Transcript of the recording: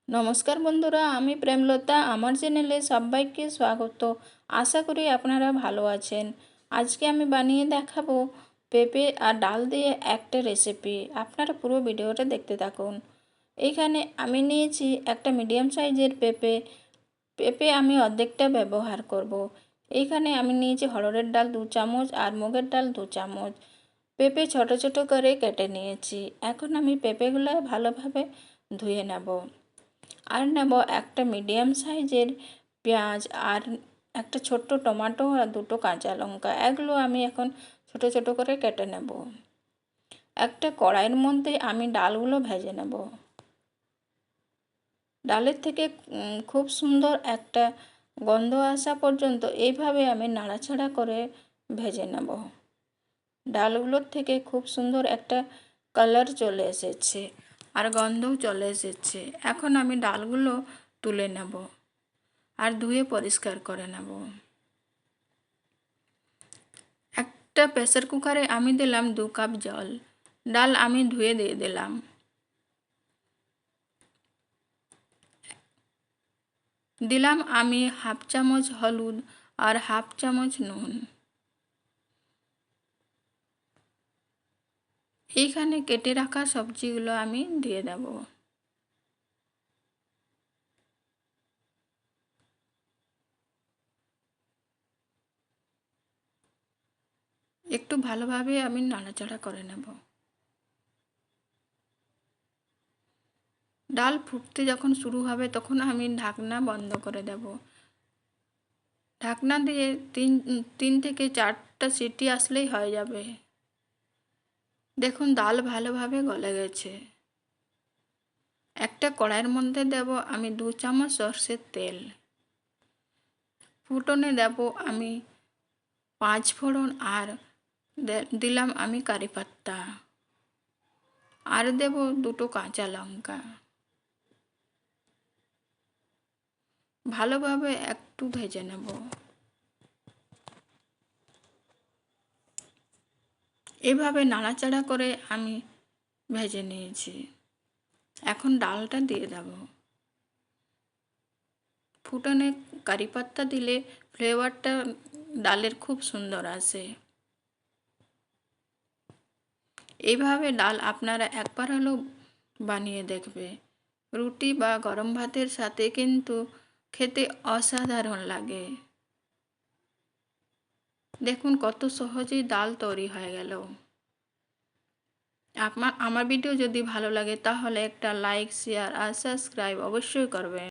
নমস্কার বন্ধুরা, আমি প্রেমলতা। আমার চ্যানেলে সবাইকে স্বাগত। আশা করি আপনারা ভালো আছেন। আজকে আমি বানিয়ে দেখাবো পেঁপে আর ডাল দিয়ে একটা রেসিপি। আপনারা পুরো ভিডিওটা দেখতে থাকুন। এইখানে আমি নিয়েছি একটা মিডিয়াম সাইজের পেঁপে। পেঁপে আমি অর্ধেকটা ব্যবহার করব। এইখানে আমি নিয়েছি হরড়ের ডাল 2 চামচ আর মুগের ডাল 2 চামচ। পেঁপে ছোট ছোট করে কেটে নিয়েছি। এখন আমি পেঁপেগুলো ভালোভাবে ধুয়ে নেব। আর নেব একটা মিডিয়াম সাইজের পেঁয়াজ আর একটা ছোট্ট টমেটো আর 2টো কাঁচা লঙ্কা। এগুলো আমি এখন ছোট ছোট করে কেটে নেব। একটা কড়াইয়ের মধ্যে আমি ডালগুলো ভেজে নেব। ডালের থেকে খুব সুন্দর একটা গন্ধ আসা পর্যন্ত এইভাবে আমি নাড়াচাড়া করে ভেজে নেব। ডালগুলোর থেকে খুব সুন্দর একটা কালার চলে এসেছে আর গন্ধও চলে এসেছে। এখন আমি ডালগুলো তুলে নেব আর ধুয়ে পরিষ্কার করে নেব। একটা প্রেসার কুকারে আমি দিলাম 2 কাপ জল। ডাল আমি ধুয়ে দিয়ে দিলাম। দিলাম আমি হাফ চামচ হলুদ আর হাফ চামচ নুন। এইখানে কেটে রাখা সবজিগুলো আমি দিয়ে দেব। একটু ভালোভাবে আমি নাড়াচাড়া করে নেব। ডাল ফুটতে যখন শুরু হবে তখন আমি ঢাকনা বন্ধ করে দেব। ঢাকনা দিয়ে তিন থেকে 4টা সিটি আসলেই হয়ে যাবে। দেখুন ডাল ভালোভাবে গলে গেছে। একটা কড়াইয়ের মধ্যে দেব আমি 2 চামচ সরষের তেল। ফুটনে দেব আমি 5 ফোড়ন আর দিলাম আমি কারি পাতা আর দেব 2টো কাঁচা লঙ্কা। ভালোভাবে একটু ভেজে নেব। এভাবে নাড়াচাড়া করে আমি ভেজে নিয়েছি। এখন ডালটা দিয়ে দেব। ফুটনে কারি পাতা দিলে ফ্লেভারটা ডালের খুব সুন্দর আসে। এইভাবে ডাল আপনারা একবার হলেও বানিয়ে দেখবে। রুটি বা গরম ভাতের সাথে কিন্তু খেতে অসাধারণ লাগে। দেখুন কত সহজেই ডাল তৈরি হয়ে গেল। আমার ভিডিও যদি ভালো লাগে তাহলে একটা লাইক, শেয়ার আর সাবস্ক্রাইব অবশ্যই করবেন।